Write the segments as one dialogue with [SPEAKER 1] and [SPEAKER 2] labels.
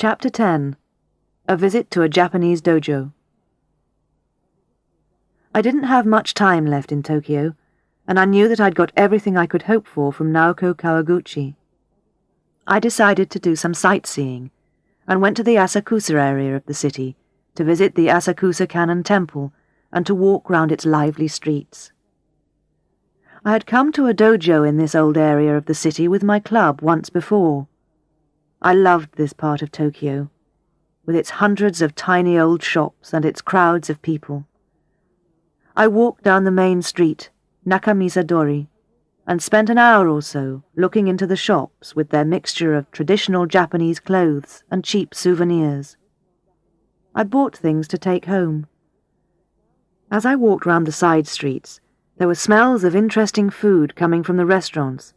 [SPEAKER 1] Chapter 10. A Visit to a Japanese Dojo. I didn't have much time left in Tokyo, and I knew that I'd got everything I could hope for from Naoko Kawaguchi. I decided to do some sightseeing, and went to the Asakusa area of the city to visit the Asakusa Kannon Temple and to walk round its lively streets. I had come to a dojo in this old area of the city with my club once before. I loved this part of Tokyo, with its hundreds of tiny old shops and its crowds of people. I walked down the main street, Nakamisadori, and spent an hour or so looking into the shops with their mixture of traditional Japanese clothes and cheap souvenirs. I bought things to take home. As I walked round the side streets, there were smells of interesting food coming from the restaurants,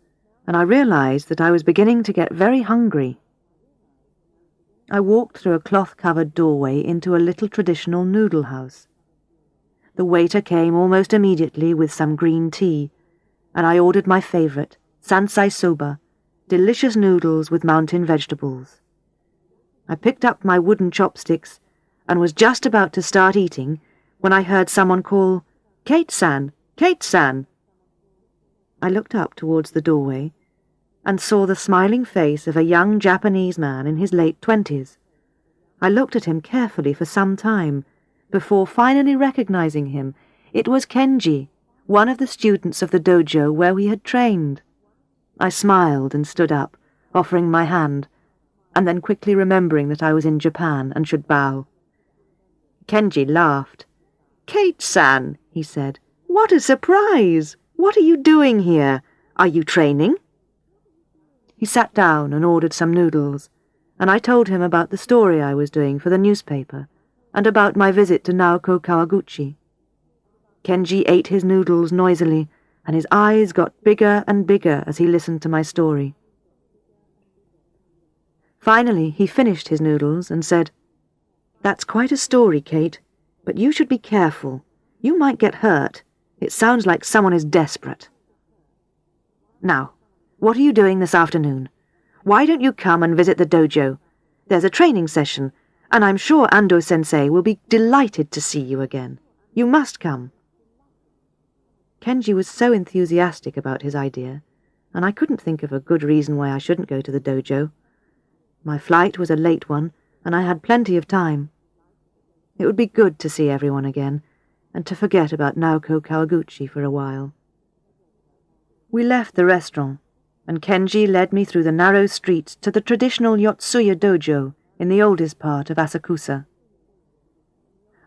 [SPEAKER 1] and I realized that I was beginning to get very hungry. I walked through a cloth-covered doorway into a little traditional noodle house. The waiter came almost immediately with some green tea, and I ordered my favourite, sansai soba, delicious noodles with mountain vegetables. I picked up my wooden chopsticks and was just about to start eating when I heard someone call, "Kate-san! Kate-san!" I looked up towards the doorway and saw the smiling face of a young Japanese man in his late 20s. I looked at him carefully for some time, before finally recognizing him. It was Kenji, one of the students of the dojo where we had trained. I smiled and stood up, offering my hand, and then quickly remembering that I was in Japan and should bow. Kenji laughed. "Kate-san," he said, "what a surprise! What are you doing here? Are you training?" He sat down and ordered some noodles, and I told him about the story I was doing for the newspaper, and about my visit to Naoko Kawaguchi. Kenji ate his noodles noisily, and his eyes got bigger and bigger as he listened to my story. Finally, he finished his noodles and said, "That's quite a story, Kate, but you should be careful. You might get hurt. It sounds like someone is desperate. Now, what are you doing this afternoon? Why don't you come and visit the dojo? There's a training session, and I'm sure Ando-sensei will be delighted to see you again. You must come." Kenji was so enthusiastic about his idea, and I couldn't think of a good reason why I shouldn't go to the dojo. My flight was a late one, and I had plenty of time. It would be good to see everyone again, and to forget about Naoko Kawaguchi for a while. We left the restaurant, and Kenji led me through the narrow streets to the traditional Yotsuya dojo in the oldest part of Asakusa.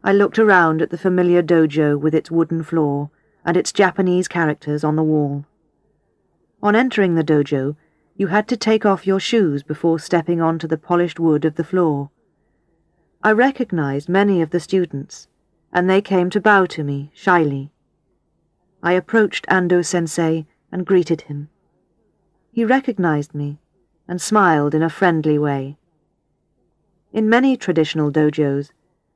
[SPEAKER 1] I looked around at the familiar dojo with its wooden floor and its Japanese characters on the wall. On entering the dojo, you had to take off your shoes before stepping onto the polished wood of the floor. I recognized many of the students, and they came to bow to me shyly. I approached Ando-sensei and greeted him. He recognized me and smiled in a friendly way. In many traditional dojos,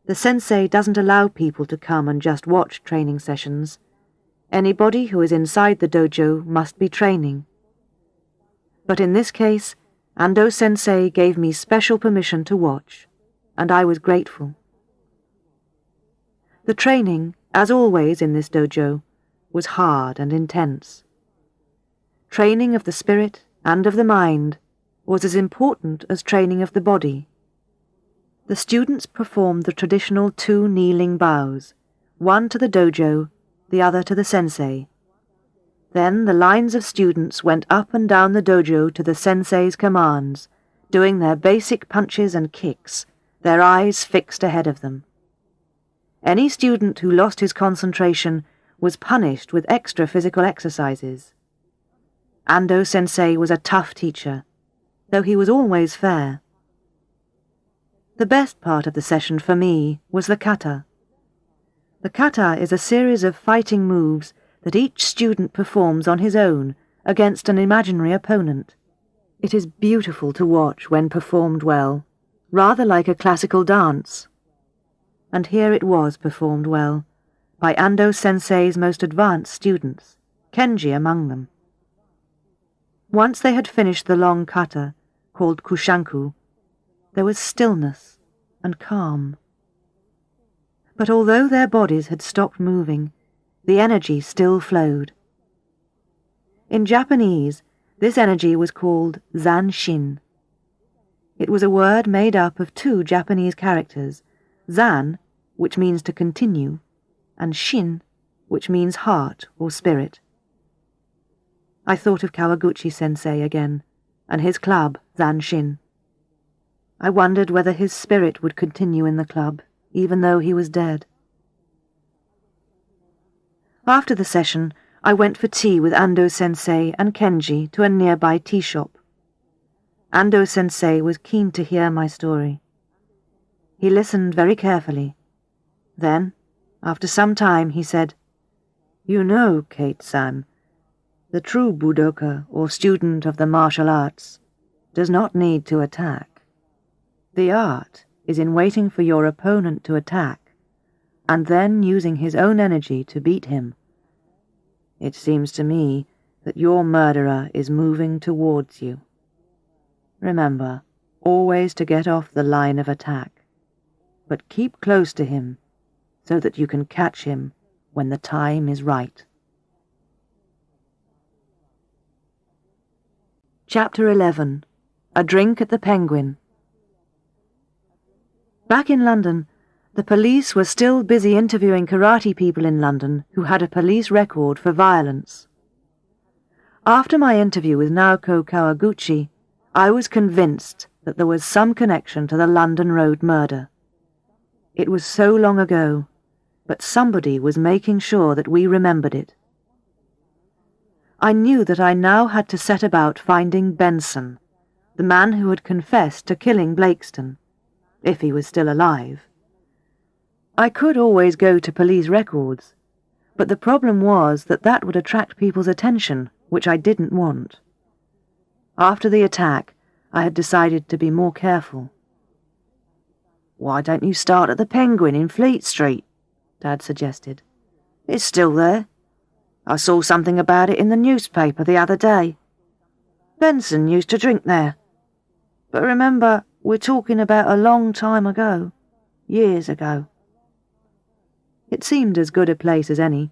[SPEAKER 1] the sensei doesn't allow people to come and just watch training sessions. Anybody who is inside the dojo must be training. But in this case, Ando-sensei gave me special permission to watch, and I was grateful. The training, as always in this dojo, was hard and intense. Training of the spirit and of the mind was as important as training of the body. The students performed the traditional 2 kneeling bows, one to the dojo, the other to the sensei. Then the lines of students went up and down the dojo to the sensei's commands, doing their basic punches and kicks, their eyes fixed ahead of them. Any student who lost his concentration was punished with extra physical exercises. Ando-sensei was a tough teacher, though he was always fair. The best part of the session for me was the kata. The kata is a series of fighting moves that each student performs on his own against an imaginary opponent. It is beautiful to watch when performed well, rather like a classical dance. And here it was performed well, by Ando-sensei's most advanced students, Kenji among them. Once they had finished the long kata, called kushanku, there was stillness and calm. But although their bodies had stopped moving, the energy still flowed. In Japanese, this energy was called zanshin. It was a word made up of two Japanese characters, zan, which means to continue, and shin, which means heart or spirit. I thought of Kawaguchi-sensei again, and his club, Zanshin. I wondered whether his spirit would continue in the club, even though he was dead. After the session, I went for tea with Ando-sensei and Kenji to a nearby tea shop. Ando-sensei was keen to hear my story. He listened very carefully. Then, after some time, he said, "You know, Kate-san, the true Budoka, or student of the martial arts, does not need to attack. The art is in waiting for your opponent to attack, and then using his own energy to beat him. It seems to me that your murderer is moving towards you. Remember, always to get off the line of attack, but keep close to him so that you can catch him when the time is right." Chapter 11. A Drink at the Penguin. Back in London, the police were still busy interviewing karate people in London who had a police record for violence. After my interview with Naoko Kawaguchi, I was convinced that there was some connection to the London Road murder. It was so long ago, but somebody was making sure that we remembered it. I knew that I now had to set about finding Benson, the man who had confessed to killing Blakeston, if he was still alive. I could always go to police records, but the problem was that that would attract people's attention, which I didn't want. After the attack, I had decided to be more careful. "Why don't you start at the Penguin in Fleet Street?" Dad suggested. "It's still there. I saw something about it in the newspaper the other day. Benson used to drink there. But remember, we're talking about a long time ago. Years ago." It seemed as good a place as any.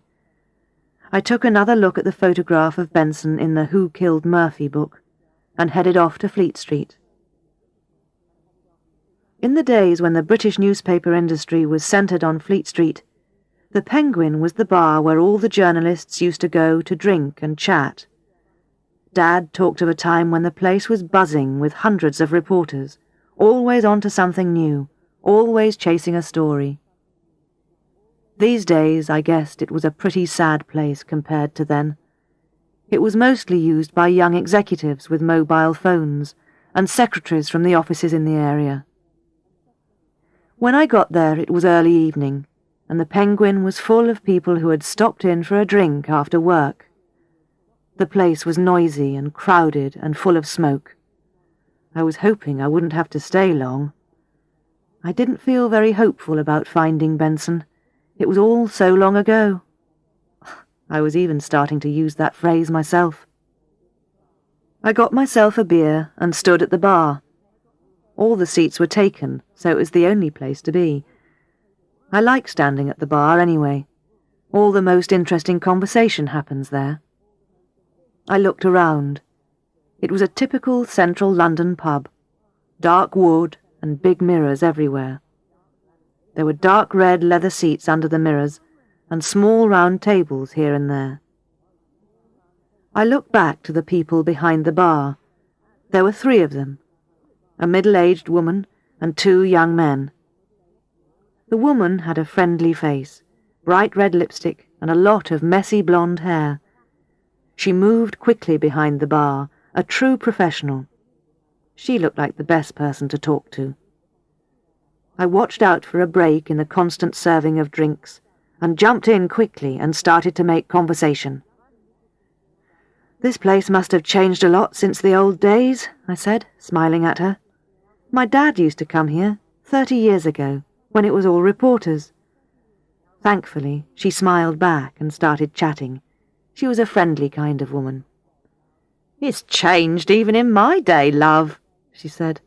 [SPEAKER 1] I took another look at the photograph of Benson in the Who Killed Murphy book, and headed off to Fleet Street. In the days when the British newspaper industry was centred on Fleet Street, the Penguin was the bar where all the journalists used to go to drink and chat. Dad talked of a time when the place was buzzing with hundreds of reporters, always on to something new, always chasing a story. These days I guessed it was a pretty sad place compared to then. It was mostly used by young executives with mobile phones and secretaries from the offices in the area. When I got there it was early evening, and the Penguin was full of people who had stopped in for a drink after work. The place was noisy and crowded and full of smoke. I was hoping I wouldn't have to stay long. I didn't feel very hopeful about finding Benson. It was all so long ago. I was even starting to use that phrase myself. I got myself a beer and stood at the bar. All the seats were taken, so it was the only place to be. I like standing at the bar anyway. All the most interesting conversation happens there. I looked around. It was a typical central London pub. Dark wood and big mirrors everywhere. There were dark red leather seats under the mirrors, and small round tables here and there. I looked back to the people behind the bar. There were 3 of them, a middle-aged woman and 2 young men. The woman had a friendly face, bright red lipstick, and a lot of messy blonde hair. She moved quickly behind the bar, a true professional. She looked like the best person to talk to. I watched out for a break in the constant serving of drinks, and jumped in quickly and started to make conversation. "This place must have changed a lot since the old days," I said, smiling at her. "My dad used to come here 30 years ago, when it was all reporters." Thankfully, she smiled back and started chatting. She was a friendly kind of woman. "It's changed even in my day, love," she said.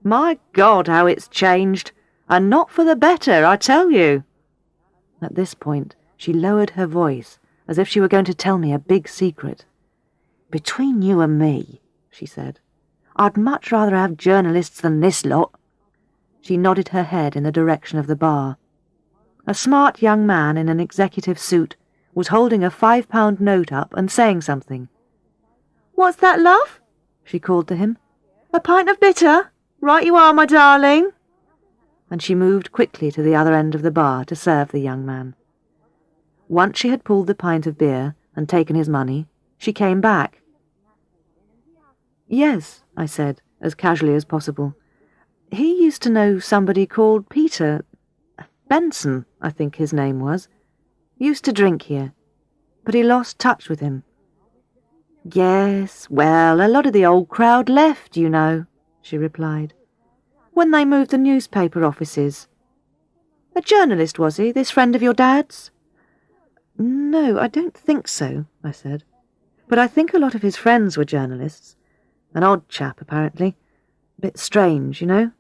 [SPEAKER 1] My God, how it's changed, and not for the better, I tell you." At this point, she lowered her voice, as if she were going to tell me a big secret. "Between you and me," she said, "I'd much rather have journalists than this lot." She nodded her head in the direction of the bar. A smart young man in an executive suit was holding a £5 note up and saying something. "What's that, love?" she called to him. "A pint of bitter? Right you are, my darling." And she moved quickly to the other end of the bar to serve the young man. Once she had pulled the pint of beer and taken his money, she came back. "Yes," I said, as casually as possible. "He used to know somebody called Peter Benson, I think his name was. Used to drink here, but he lost touch with him." "Yes, well, a lot of the old crowd left, you know," she replied, "when they moved the newspaper offices. A journalist, was he, this friend of your dad's?" "No, I don't think so," I said. "But I think a lot of his friends were journalists. An odd chap, apparently. Bit strange, you know.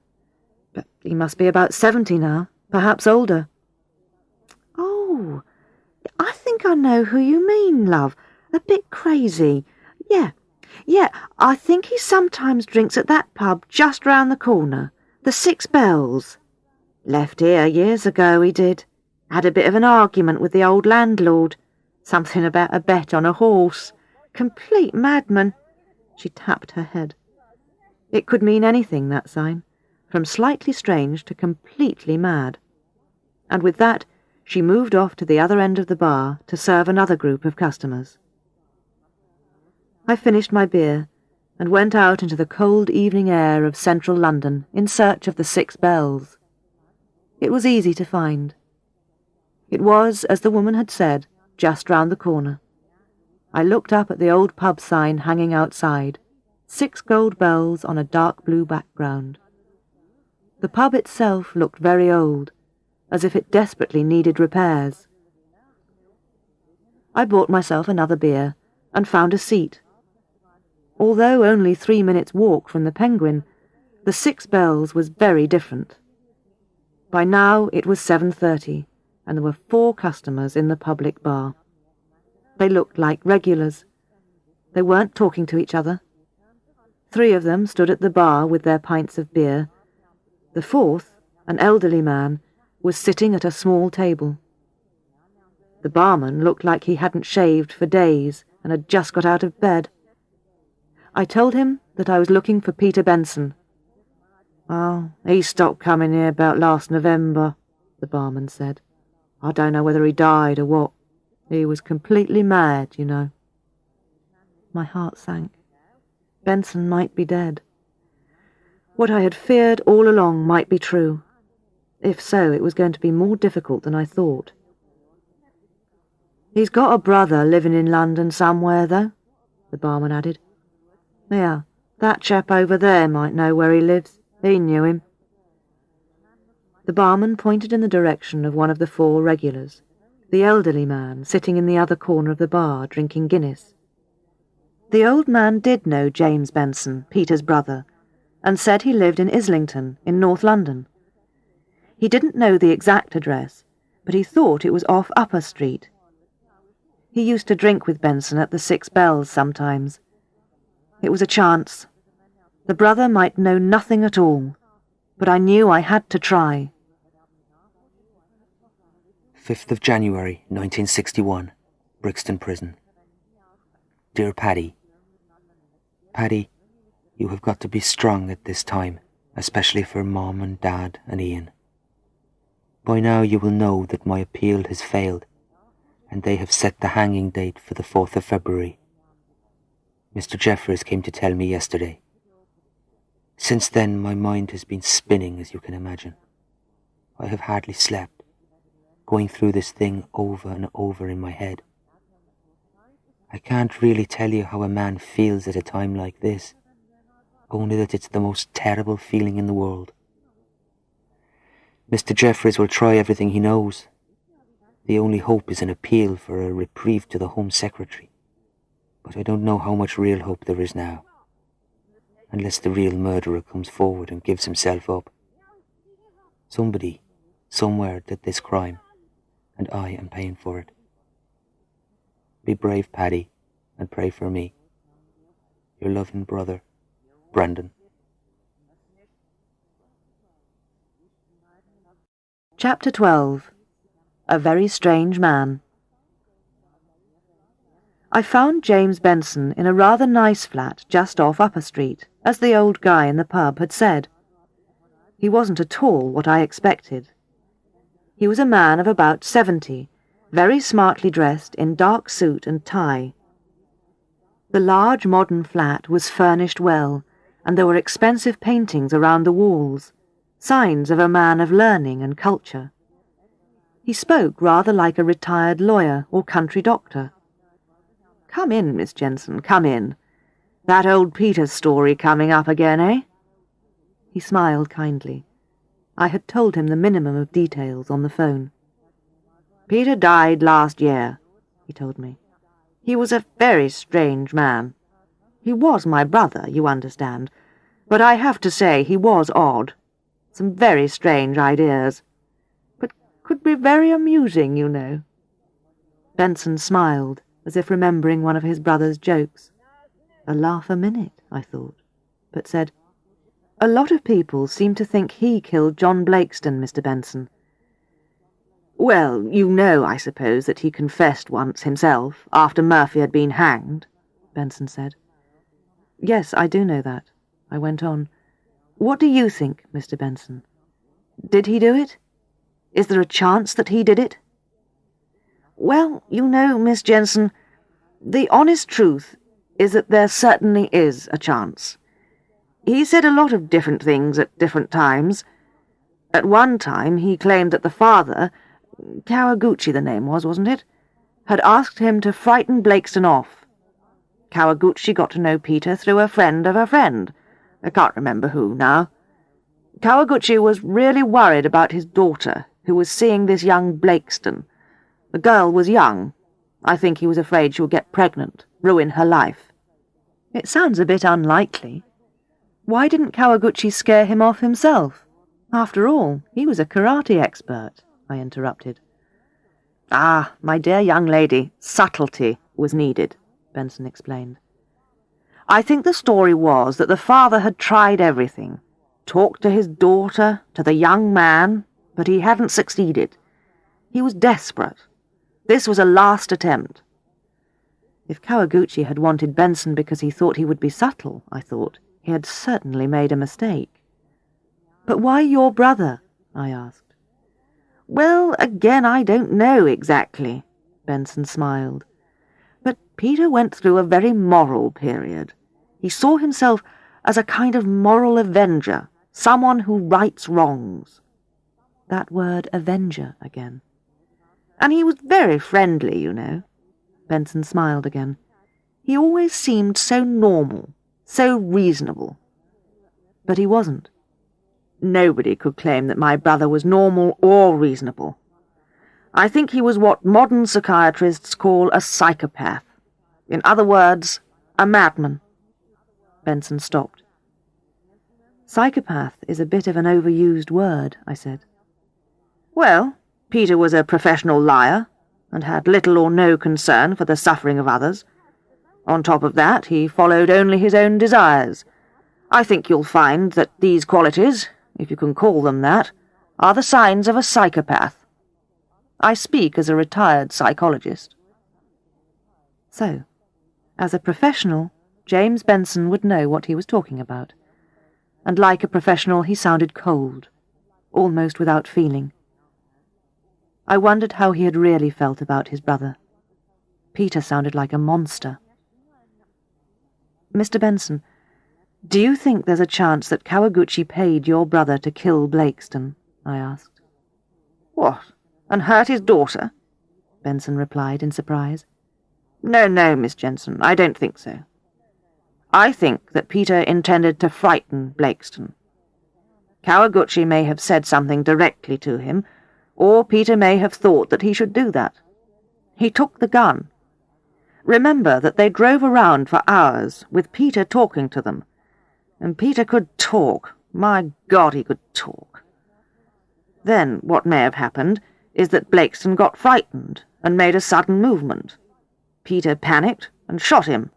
[SPEAKER 1] But he must be about 70 now, perhaps older." "Oh, I think I know who you mean, love. A bit crazy. Yeah, I think he sometimes drinks at that pub just round the corner, the Six Bells. Left here years ago, he did. Had a bit of an argument with the old landlord. Something about a bet on a horse. Complete madman." She tapped her head. It could mean anything, that sign, from slightly strange to completely mad. And with that, she moved off to the other end of the bar to serve another group of customers. I finished my beer and went out into the cold evening air of central London in search of the Six Bells. It was easy to find. It was, as the woman had said, just round the corner. I looked up at the old pub sign hanging outside, 6 gold bells on a dark blue background. The pub itself looked very old, as if it desperately needed repairs. I bought myself another beer and found a seat. Although only 3 minutes' walk from the Penguin, the Six Bells was very different. By now it was 7:30, and there were 4 customers in the public bar. They looked like regulars. They weren't talking to each other. 3 of them stood at the bar with their pints of beer. The 4th, an elderly man, was sitting at a small table. The barman looked like he hadn't shaved for days and had just got out of bed. I told him that I was looking for Peter Benson. "Oh, he stopped coming here about last November," the barman said. "I don't know whether he died or what. He was completely mad, you know." My heart sank. Benson might be dead. What I had feared all along might be true. If so, it was going to be more difficult than I thought. "He's got a brother living in London somewhere, though," the barman added. "Yeah, that chap over there might know where he lives. He knew him." The barman pointed in the direction of one of the 4 regulars, the elderly man sitting in the other corner of the bar drinking Guinness. The old man did know James Benson, Peter's brother, and said he lived in Islington, in North London. He didn't know the exact address, but he thought it was off Upper Street. He used to drink with Benson at the Six Bells sometimes. It was a chance. The brother might know nothing at all, but I knew I had to try.
[SPEAKER 2] 5th of January, 1961, Brixton Prison. Dear Paddy, Paddy, you have got to be strong at this time, especially for Mom and Dad and Ian. By now you will know that my appeal has failed, and they have set the hanging date for the 4th of February. Mr. Jeffries came to tell me yesterday. Since then my mind has been spinning, as you can imagine. I have hardly slept, going through this thing over and over in my head. I can't really tell you how a man feels at a time like this, only that it's the most terrible feeling in the world. Mr. Jeffries will try everything he knows. The only hope is an appeal for a reprieve to the Home Secretary, but I don't know how much real hope there is now. unless the real murderer comes forward and gives himself up. Somebody, somewhere did this crime, and I am paying for it. Be brave, Paddy, and pray for me. Your loving brother, Brendan.
[SPEAKER 1] Chapter 12. A Very Strange Man. I found James Benson in a rather nice flat just off Upper Street, as the old guy in the pub had said. He wasn't at all what I expected. He was a man of about 70, very smartly dressed in dark suit and tie. The large modern flat was furnished well, and there were expensive paintings around the walls, signs of a man of learning and culture. He spoke rather like a retired lawyer or country doctor. "Come in, Miss Jensen, come in. That old Peter story coming up again, eh?" He smiled kindly. I had told him the minimum of details on the phone. "Peter died last year," he told me. "He was a very strange man. He was my brother, you understand, but I have to say he was odd. Some very strange ideas. But could be very amusing, you know." Benson smiled, as if remembering one of his brother's jokes. A laugh a minute, I thought, but said, "A lot of people seem to think he killed John Blakeston, Mr. Benson." "Well, you know, I suppose, that he confessed once himself, after Murphy had been hanged," Benson said. "Yes, I do know that," I went on. "What do you think, Mr. Benson? Did he do it? Is there a chance that he did it?" "Well, you know, Miss Jensen, the honest truth is that there certainly is a chance. He said a lot of different things at different times. At one time he claimed that the father, Kawaguchi the name was, wasn't it, had asked him to frighten Blakeston off. Kawaguchi got to know Peter through a friend of a friend. I can't remember who now. Kawaguchi was really worried about his daughter, who was seeing this young Blakeston. The girl was young. I think he was afraid she would get pregnant, ruin her life." "It sounds a bit unlikely. Why didn't Kawaguchi scare him off himself? After all, he was a karate expert," I interrupted. "Ah, my dear young lady, subtlety was needed," Benson explained. "I think the story was that the father had tried everything, talked to his daughter, to the young man, but he hadn't succeeded. He was desperate. This was a last attempt." If Kawaguchi had wanted Benson because he thought he would be subtle, I thought, he had certainly made a mistake. "But why your brother?" I asked. "Well, again, I don't know exactly," Benson smiled. "But Peter went through a very moral period. He saw himself as a kind of moral avenger, someone who rights wrongs." That word avenger again. "And he was very friendly, you know." Benson smiled again. "He always seemed so normal, so reasonable." But he wasn't. Nobody could claim that my brother was normal or reasonable. I think he was what modern psychiatrists call a psychopath. In other words, a madman." Benson stopped. "Psychopath is a bit of an overused word," I said. "Well, Peter was a professional liar, and had little or no concern for the suffering of others. On top of that, he followed only his own desires. I think you'll find that these qualities, if you can call them that, are the signs of a psychopath. I speak as a retired psychologist." So, as a professional, James Benson would know what he was talking about. And like a professional, he sounded cold, almost without feeling. I wondered how he had really felt about his brother. Peter sounded like a monster. "Mr. Benson, do you think there's a chance that Kawaguchi paid your brother to kill Blakeston?" I asked. "What, and hurt his daughter?" Benson replied in surprise. No, Miss Jensen, I don't think so. I think that Peter intended to frighten Blakeston. Kawaguchi may have said something directly to him, or Peter may have thought that he should do that. He took the gun. Remember that they drove around for hours, with Peter talking to them. And Peter could talk. My God, he could talk. Then what may have happened is that Blakeston got frightened and made a sudden movement. Peter panicked and shot him.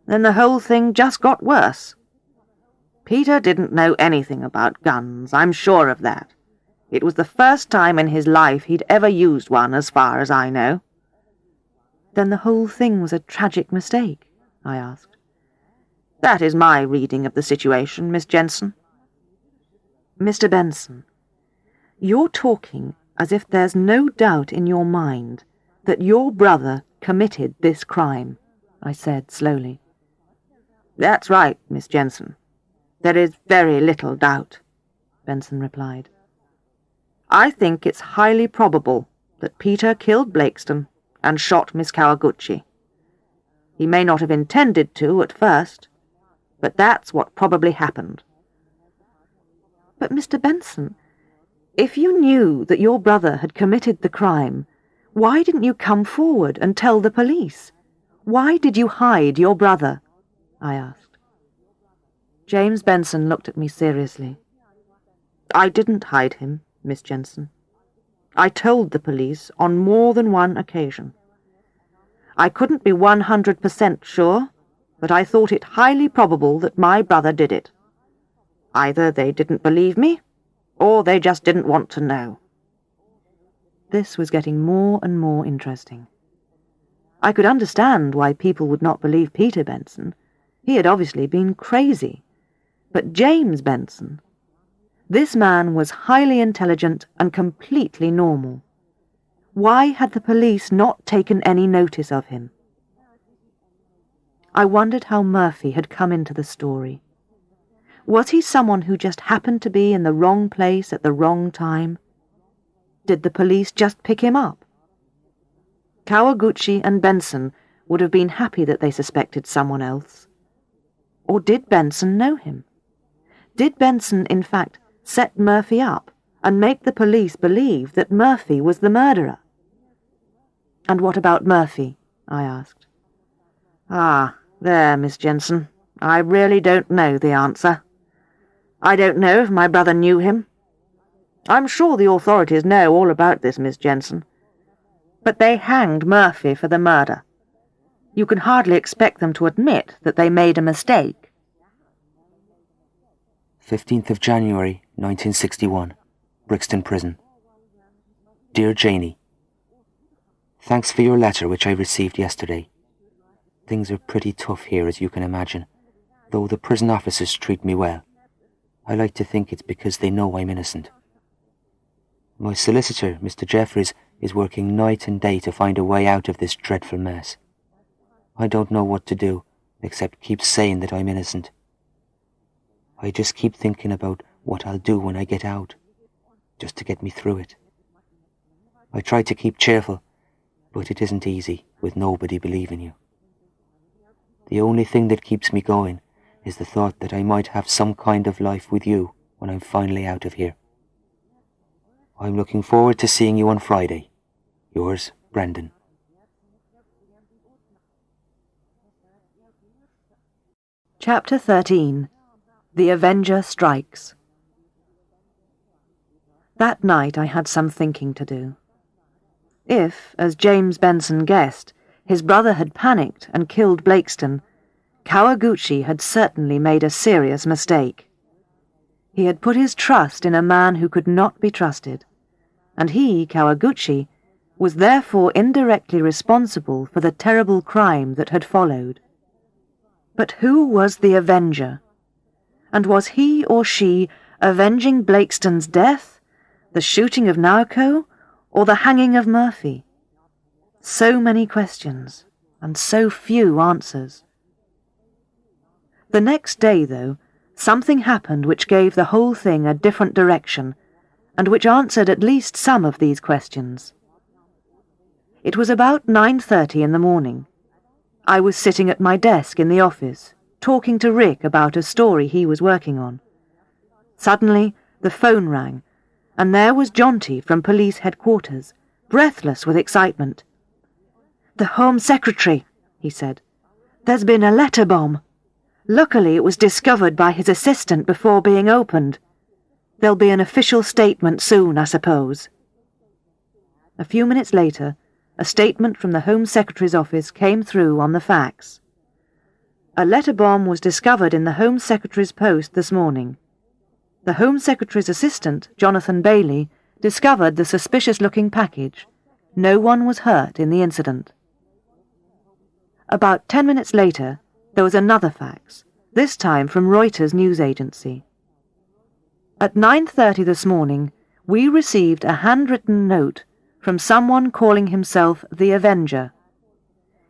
[SPEAKER 1] Then the whole thing just got worse. Peter didn't know anything about guns, I'm sure of that. It was the first time in his life he'd ever used one, as far as I know. Then the whole thing was a tragic mistake? I asked. That is my reading of the situation, Miss Jensen. Mr. Benson, you're talking as if there's no doubt in your mind that your brother committed this crime, I said slowly. That's right, Miss Jensen. There is very little doubt, Benson replied. I think it's highly probable that Peter killed Blakeston and shot Miss Kawaguchi. He may not have intended to at first, but that's what probably happened. But, Mr. Benson, if you knew that your brother had committed the crime, why didn't you come forward and tell the police? Why did you hide your brother? I asked. James Benson looked at me seriously. I didn't hide him, Miss Jensen. I told the police on more than one occasion. I couldn't be 100% sure, but I thought it highly probable that my brother did it. Either they didn't believe me, or they just didn't want to know. This was getting more and more interesting. I could understand why people would not believe Peter Benson. He had obviously been crazy. But James Benson, this man was highly intelligent and completely normal. Why had the police not taken any notice of him? I wondered how Murphy had come into the story. Was he someone who just happened to be in the wrong place at the wrong time? Did the police just pick him up? Kawaguchi and Benson would have been happy that they suspected someone else. Or did Benson know him? Did Benson, in fact, set Murphy up and make the police believe that Murphy was the murderer? And what about Murphy? I asked. Ah, there, Miss Jensen. I really don't know the answer. I don't know if my brother knew him. I'm sure the authorities know all about this, Miss Jensen. But they hanged Murphy for the murder. You can hardly expect them to admit that they made a mistake.
[SPEAKER 2] 15th of January, 1961, Brixton Prison. Dear Janie, thanks for your letter which I received yesterday. Things are pretty tough here, as you can imagine, though the prison officers treat me well. I like to think it's because they know I'm innocent. My solicitor, Mr. Jeffries, is working night and day to find a way out of this dreadful mess. I don't know what to do, except keep saying that I'm innocent. I just keep thinking about what I'll do when I get out, just to get me through it. I try to keep cheerful, but it isn't easy with nobody believing you. The only thing that keeps me going is the thought that I might have some kind of life with you when I'm finally out of here. I'm looking forward to seeing you on Friday. Yours, Brendan.
[SPEAKER 1] Chapter 13. The Avenger Strikes. That night I had some thinking to do. If, as James Benson guessed, his brother had panicked and killed Blakeston, Kawaguchi had certainly made a serious mistake. He had put his trust in a man who could not be trusted, and he, Kawaguchi, was therefore indirectly responsible for the terrible crime that had followed. But who was the Avenger? And was he or she avenging Blakeston's death, the shooting of Naoko, or the hanging of Murphy? So many questions, and so few answers. The next day, though, something happened which gave the whole thing a different direction, and which answered at least some of these questions. It was about 9:30 in the morning. I was sitting at my desk in the office, talking to Rick about a story he was working on. Suddenly, the phone rang, and there was Jonty from police headquarters, breathless with excitement. "The Home Secretary," he said. "There's been a letter bomb. Luckily, it was discovered by his assistant before being opened. There'll be an official statement soon, I suppose." A few minutes later, a statement from the Home Secretary's office came through on the fax. "A letter bomb was discovered in the Home Secretary's post this morning. The Home Secretary's assistant, Jonathan Bailey, discovered the suspicious-looking package. No one was hurt in the incident." About 10 minutes later, there was another fax, this time from Reuters news agency. "At 9:30 this morning, we received a handwritten note from someone calling himself the Avenger.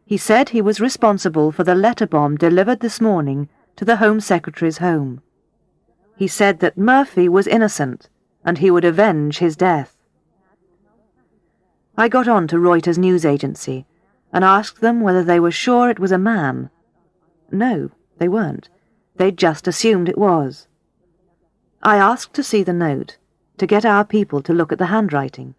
[SPEAKER 1] He said he was responsible for the letter bomb delivered this morning to the Home Secretary's home. He said that Murphy was innocent and he would avenge his death." I got on to Reuters news agency and asked them whether they were sure it was a man. No, they weren't. They'd just assumed it was. I asked to see the note, to get our people to look at the handwriting.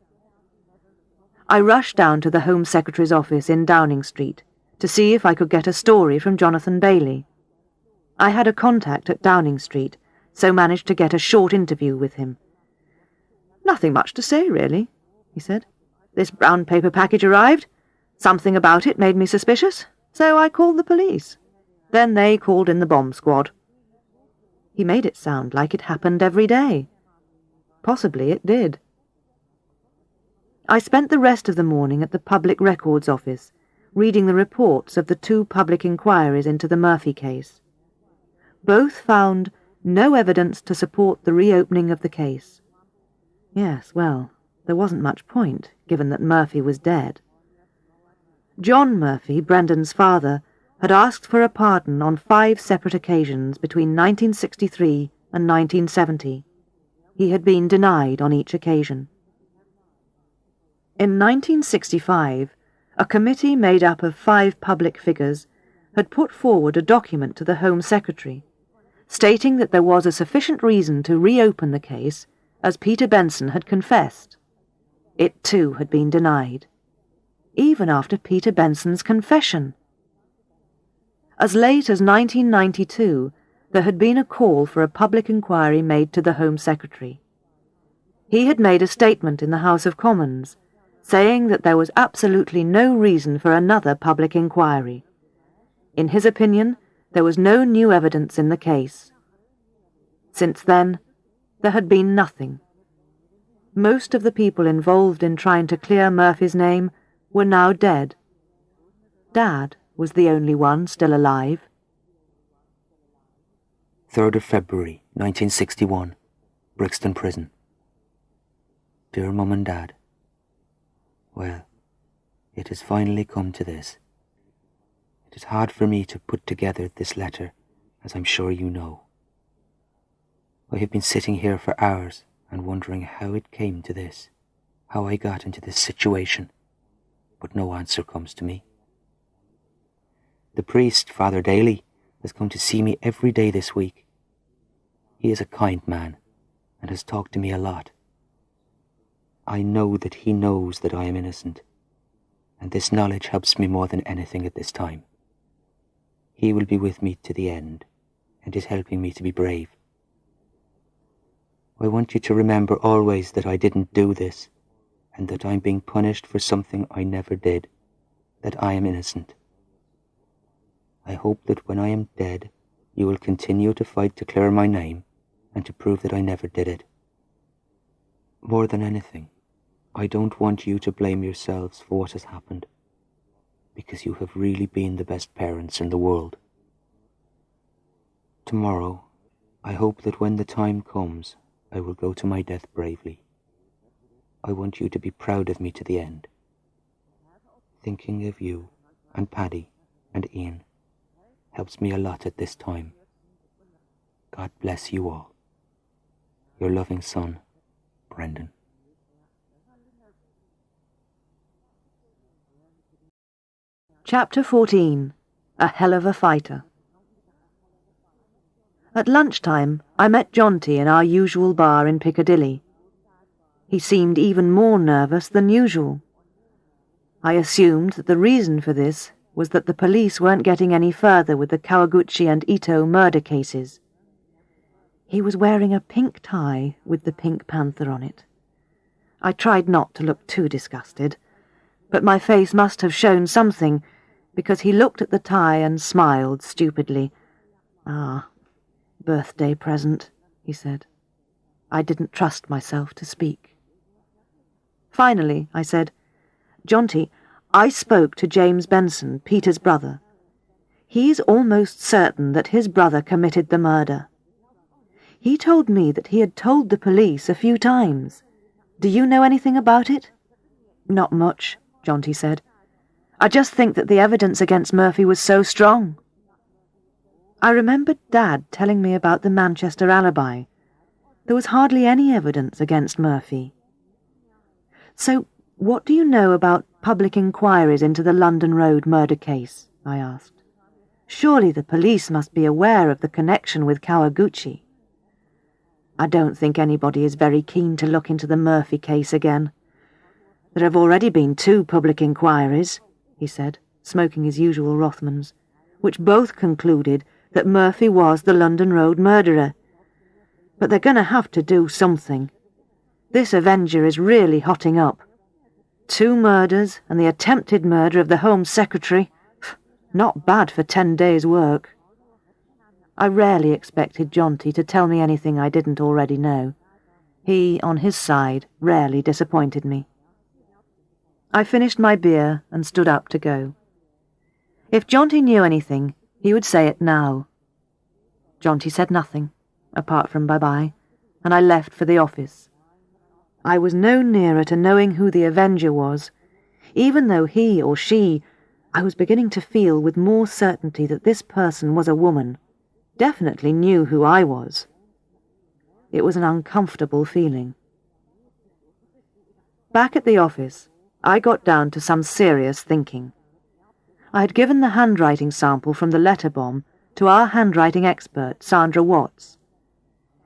[SPEAKER 1] I rushed down to the Home Secretary's office in Downing Street to see if I could get a story from Jonathan Bailey. I had a contact at Downing Street, so managed to get a short interview with him. "Nothing much to say, really," he said. "This brown paper package arrived. Something about it made me suspicious, so I called the police. Then they called in the bomb squad." He made it sound like it happened every day. Possibly it did. I spent the rest of the morning at the Public Records Office, reading the reports of the 2 public inquiries into the Murphy case. Both found no evidence to support the reopening of the case. Yes, well, there wasn't much point, given that Murphy was dead. John Murphy, Brendan's father, had asked for a pardon on 5 separate occasions between 1963 and 1970. He had been denied on each occasion. In 1965, a committee made up of 5 public figures had put forward a document to the Home Secretary, stating that there was a sufficient reason to reopen the case, as Peter Benson had confessed. It too had been denied, even after Peter Benson's confession. As late as 1992, there had been a call for a public inquiry made to the Home Secretary. He had made a statement in the House of Commons, saying that there was absolutely no reason for another public inquiry. In his opinion, there was no new evidence in the case. Since then, there had been nothing. Most of the people involved in trying to clear Murphy's name were now dead. Dad was the only one still alive.
[SPEAKER 2] 3rd of February, 1961, Brixton Prison. Dear Mum and Dad, well, it has finally come to this. It is hard for me to put together this letter, as I'm sure you know. I have been sitting here for hours and wondering how it came to this, how I got into this situation, but no answer comes to me. The priest, Father Daly, has come to see me every day this week. He is a kind man and has talked to me a lot. I know that he knows that I am innocent, and this knowledge helps me more than anything at this time. He will be with me to the end, and is helping me to be brave. I want you to remember always that I didn't do this, and that I'm being punished for something I never did, that I am innocent. I hope that when I am dead, you will continue to fight to clear my name, and to prove that I never did it. More than anything, I don't want you to blame yourselves for what has happened, because you have really been the best parents in the world. Tomorrow, I hope that when the time comes, I will go to my death bravely. I want you to be proud of me to the end. Thinking of you and Paddy and Ian helps me a lot at this time. God bless you all. Your loving son, Brendan.
[SPEAKER 1] Chapter 14. A Hell of a Fighter. At lunchtime, I met Jonty in our usual bar in Piccadilly. He seemed even more nervous than usual. I assumed that the reason for this was that the police weren't getting any further with the Kawaguchi and Ito murder cases. He was wearing a pink tie with the pink panther on it. I tried not to look too disgusted, but my face must have shown something, because he looked at the tie and smiled stupidly. "Ah, birthday present," he said. I didn't trust myself to speak. Finally, I said, "Jonty, I spoke to James Benson, Peter's brother. He's almost certain that his brother committed the murder. He told me that he had told the police a few times. Do you know anything about it?" "Not much," Jonty said. "I just think that the evidence against Murphy was so strong." I remembered Dad telling me about the Manchester alibi. There was hardly any evidence against Murphy. "So, what do you know about public inquiries into the London Road murder case?" I asked. "Surely the police must be aware of the connection with Kawaguchi." "I don't think anybody is very keen to look into the Murphy case again. There have already been 2 public inquiries," he said, smoking his usual Rothmans, "which both concluded that Murphy was the London Road murderer. But they're going to have to do something. This Avenger is really hotting up. 2 murders and the attempted murder of the Home Secretary. Not bad for 10 days' work." I rarely expected Jonty to tell me anything I didn't already know. He, on his side, rarely disappointed me. I finished my beer and stood up to go. If Jonty knew anything, he would say it now. Jonty said nothing, apart from bye-bye, and I left for the office. I was no nearer to knowing who the Avenger was, even though he or she, I was beginning to feel with more certainty that this person was a woman, definitely knew who I was. It was an uncomfortable feeling. Back at the office, I got down to some serious thinking. I had given the handwriting sample from the letter bomb to our handwriting expert, Sandra Watts.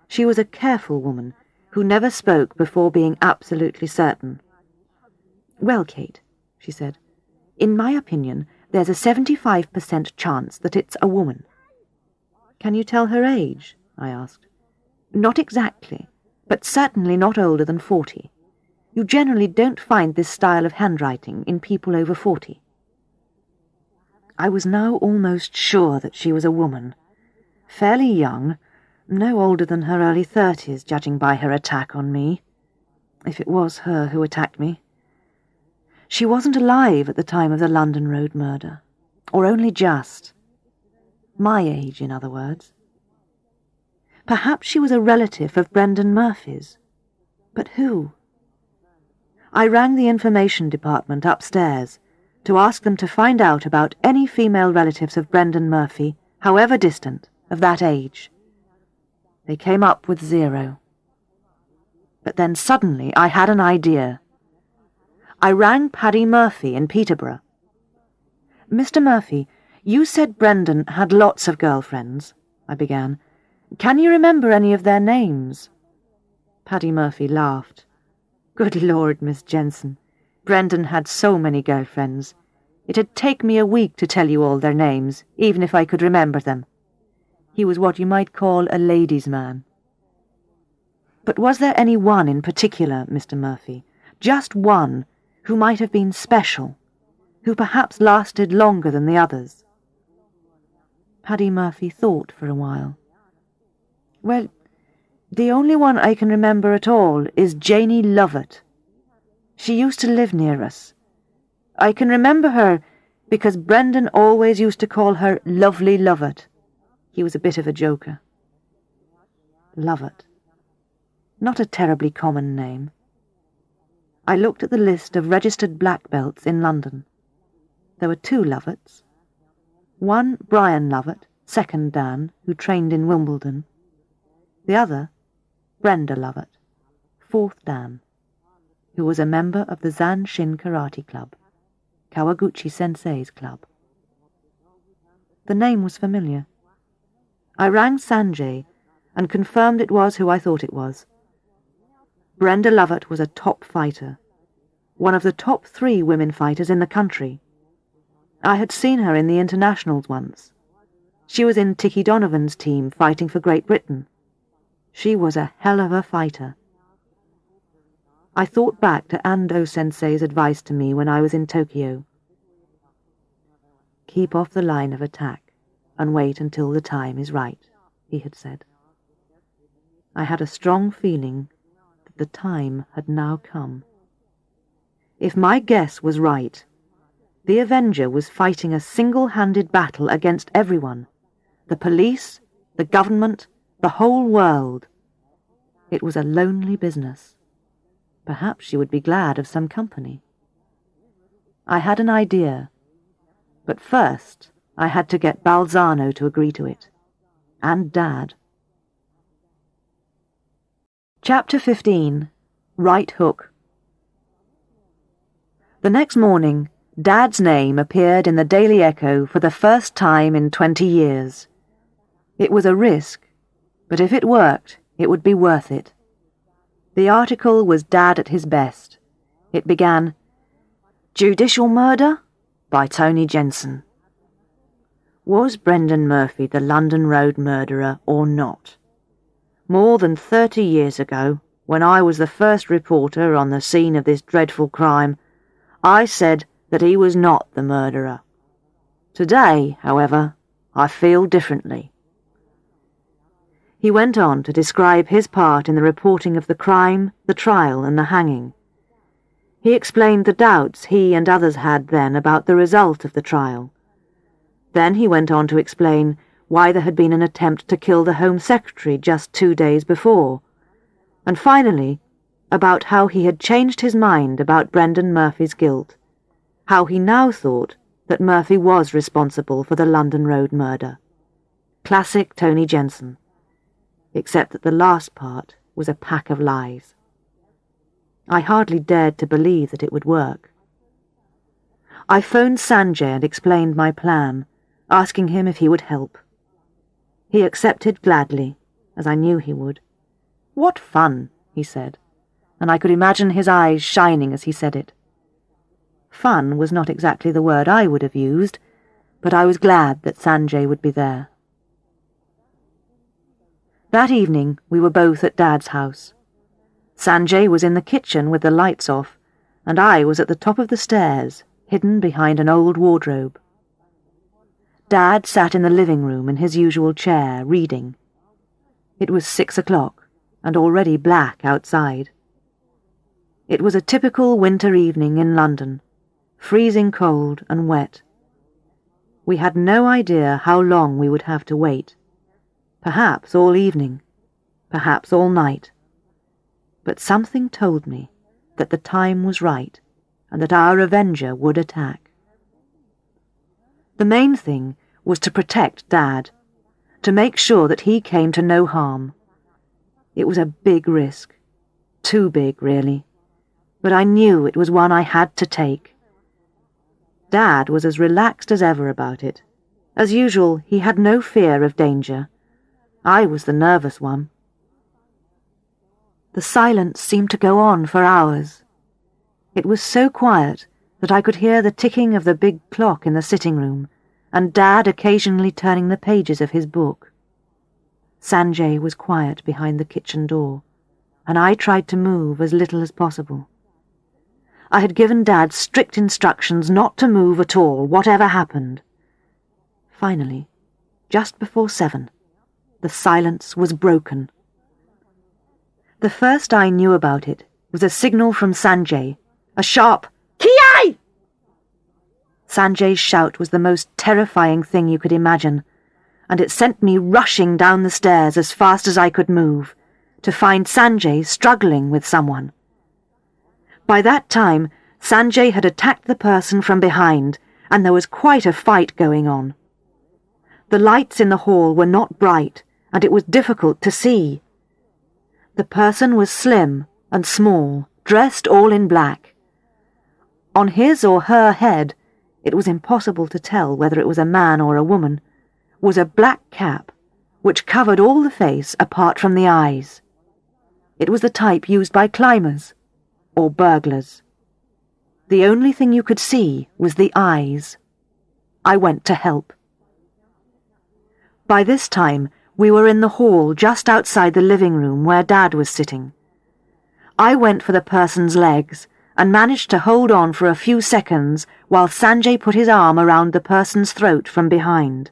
[SPEAKER 1] She was a careful woman who never spoke before being absolutely certain. "Well, Kate," she said, "in my opinion, there's a 75% chance that it's a woman." "Can you tell her age?" I asked. "Not exactly, but certainly not older than 40. You generally don't find this style of handwriting in people over 40. I was now almost sure that she was a woman. Fairly young, no older than her early 30s, judging by her attack on me. If it was her who attacked me. She wasn't alive at the time of the London Road murder, or only just. My age, in other words. Perhaps she was a relative of Brendan Murphy's. But who? I rang the information department upstairs to ask them to find out about any female relatives of Brendan Murphy, however distant, of that age. They came up with 0. But then suddenly I had an idea. I rang Paddy Murphy in Peterborough. "Mr. Murphy, you said Brendan had lots of girlfriends," I began. "Can you remember any of their names?" Paddy Murphy laughed. "Good Lord, Miss Jensen, Brendan had so many girlfriends. It'd take me a week to tell you all their names, even if I could remember them. He was what you might call a ladies' man." "But was there any one in particular, Mr. Murphy, just one, who might have been special, who perhaps lasted longer than the others?" Paddy Murphy thought for a while. "Well, the only one I can remember at all is Janie Lovett. She used to live near us. I can remember her because Brendan always used to call her Lovely Lovett. He was a bit of a joker." Lovett. Not a terribly common name. I looked at the list of registered black belts in London. There were 2 Lovetts. One, Brian Lovett, 2nd Dan, who trained in Wimbledon. The other, Brenda Lovett, 4th Dan, who was a member of the Zan Shin Karate Club, Kawaguchi Sensei's club. The name was familiar. I rang Sanjay and confirmed it was who I thought it was. Brenda Lovett was a top fighter, one of the top 3 women fighters in the country. I had seen her in the internationals once. She was in Tiki Donovan's team fighting for Great Britain. She was a hell of a fighter. I thought back to Ando-sensei's advice to me when I was in Tokyo. Keep off the line of attack and wait until the time is right, he had said. I had a strong feeling that the time had now come. If my guess was right, the Avenger was fighting a single-handed battle against everyone, the police, the government, the whole world. It was a lonely business. Perhaps she would be glad of some company. I had an idea, but first I had to get Balzano to agree to it, and Dad. Chapter 15. Right Hook. The next morning, Dad's name appeared in the Daily Echo for the first time in 20 years. It was a risk, but if it worked, it would be worth it. The article was Dad at his best. It began, "Judicial Murder by Tony Jensen." Was Brendan Murphy the London Road murderer or not? More than 30 years ago, when I was the first reporter on the scene of this dreadful crime, I said that he was not the murderer. Today, however, I feel differently. He went on to describe his part in the reporting of the crime, the trial, and the hanging. He explained the doubts he and others had then about the result of the trial. Then he went on to explain why there had been an attempt to kill the Home Secretary just 2 days before, and finally about how he had changed his mind about Brendan Murphy's guilt, how he now thought that Murphy was responsible for the London Road murder. Classic Tony Jensen, except that the last part was a pack of lies. I hardly dared to believe that it would work. I phoned Sanjay and explained my plan, asking him if he would help. He accepted gladly, as I knew he would. "What fun," he said, and I could imagine his eyes shining as he said it. Fun was not exactly the word I would have used, but I was glad that Sanjay would be there. That evening we were both at Dad's house. Sanjay was in the kitchen with the lights off, and I was at the top of the stairs, hidden behind an old wardrobe. Dad sat in the living room in his usual chair, reading. It was 6 o'clock, and already black outside. It was a typical winter evening in London, freezing cold and wet. We had no idea how long we would have to wait. Perhaps all evening, perhaps all night. But something told me that the time was right and that our Avenger would attack. The main thing was to protect Dad, to make sure that he came to no harm. It was a big risk, too big, really, but I knew it was one I had to take. Dad was as relaxed as ever about it. As usual, he had no fear of danger. I was the nervous one. The silence seemed to go on for hours. It was so quiet that I could hear the ticking of the big clock in the sitting room, and Dad occasionally turning the pages of his book. Sanjay was quiet behind the kitchen door, and I tried to move as little as possible. I had given Dad strict instructions not to move at all, whatever happened. Finally, just before 7, the silence was broken. The first I knew about it was a signal from Sanjay, a sharp, "Ki-ai!" Sanjay's shout was the most terrifying thing you could imagine, and it sent me rushing down the stairs as fast as I could move, to find Sanjay struggling with someone. By that time, Sanjay had attacked the person from behind, and there was quite a fight going on. The lights in the hall were not bright, and it was difficult to see. The person was slim and small, dressed all in black. On his or her head, it was impossible to tell whether it was a man or a woman, was a black cap, which covered all the face apart from the eyes. It was the type used by climbers, or burglars. The only thing you could see was the eyes. I went to help. By this time, we were in the hall just outside the living room where Dad was sitting. I went for the person's legs and managed to hold on for a few seconds while Sanjay put his arm around the person's throat from behind.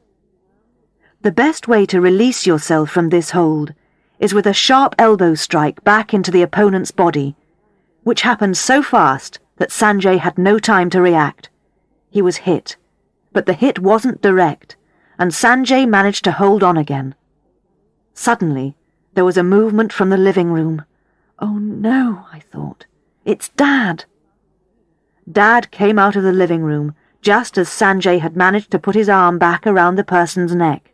[SPEAKER 1] The best way to release yourself from this hold is with a sharp elbow strike back into the opponent's body, which happened so fast that Sanjay had no time to react. He was hit, but the hit wasn't direct, and Sanjay managed to hold on again. Suddenly, there was a movement from the living room. Oh no, I thought. It's Dad. Dad came out of the living room just as Sanjay had managed to put his arm back around the person's neck.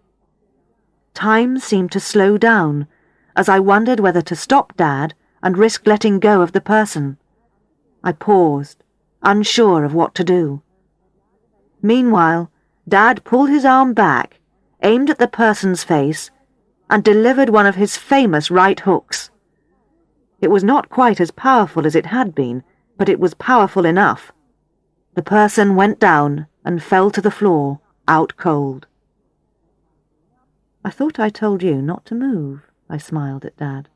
[SPEAKER 1] Time seemed to slow down as I wondered whether to stop Dad and risk letting go of the person. I paused, unsure of what to do. Meanwhile, Dad pulled his arm back, aimed at the person's face, and delivered one of his famous right hooks. It was not quite as powerful as it had been, but it was powerful enough. The person went down and fell to the floor, out cold. I thought I told you not to move, I smiled at Dad,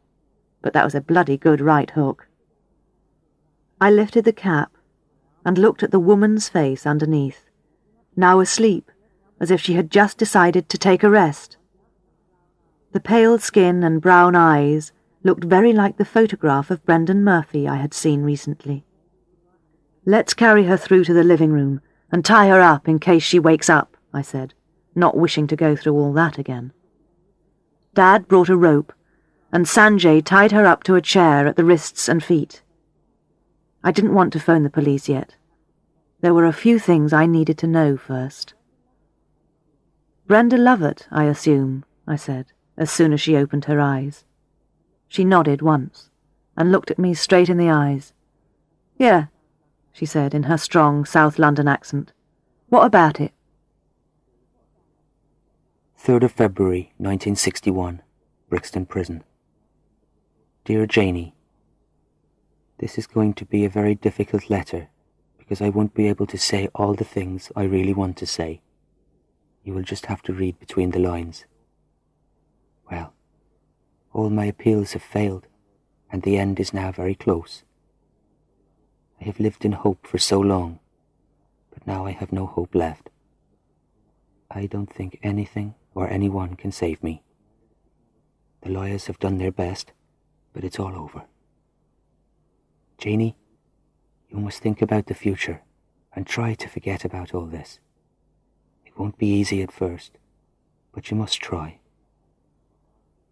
[SPEAKER 1] but that was a bloody good right hook. I lifted the cap and looked at the woman's face underneath, now asleep, as if she had just decided to take a rest. The pale skin and brown eyes looked very like the photograph of Brendan Murphy I had seen recently. Let's carry her through to the living room and tie her up in case she wakes up, I said, not wishing to go through all that again. Dad brought a rope, and Sanjay tied her up to a chair at the wrists and feet. I didn't want to phone the police yet. There were a few things I needed to know first. Brenda Lovett, I assume, I said, as soon as she opened her eyes. She nodded once, and looked at me straight in the eyes. Yeah, she said in her strong South London accent. What about it?
[SPEAKER 2] 3rd of February, 1961, Brixton Prison. Dear Janie, this is going to be a very difficult letter because I won't be able to say all the things I really want to say. You will just have to read between the lines. Well, all my appeals have failed, and the end is now very close. I have lived in hope for so long, but now I have no hope left. I don't think anything or anyone can save me. The lawyers have done their best, but it's all over. Janie, you must think about the future and try to forget about all this. It won't be easy at first, but you must try.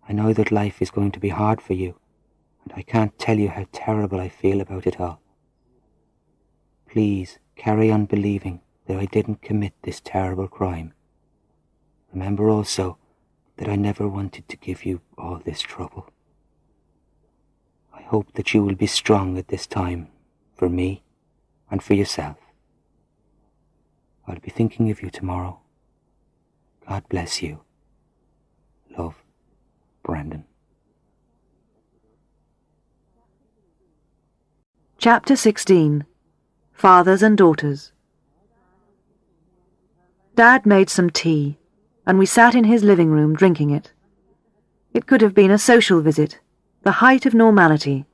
[SPEAKER 2] I know that life is going to be hard for you, and I can't tell you how terrible I feel about it all. Please carry on believing that I didn't commit this terrible crime. Remember also that I never wanted to give you all this trouble. I hope that you will be strong at this time, for me and for yourself. I'll be thinking of you tomorrow. God bless you. Love, Brandon.
[SPEAKER 1] Chapter 16. Fathers and Daughters. Dad made some tea, and we sat in his living room drinking it. It could have been a social visit, the height of normality,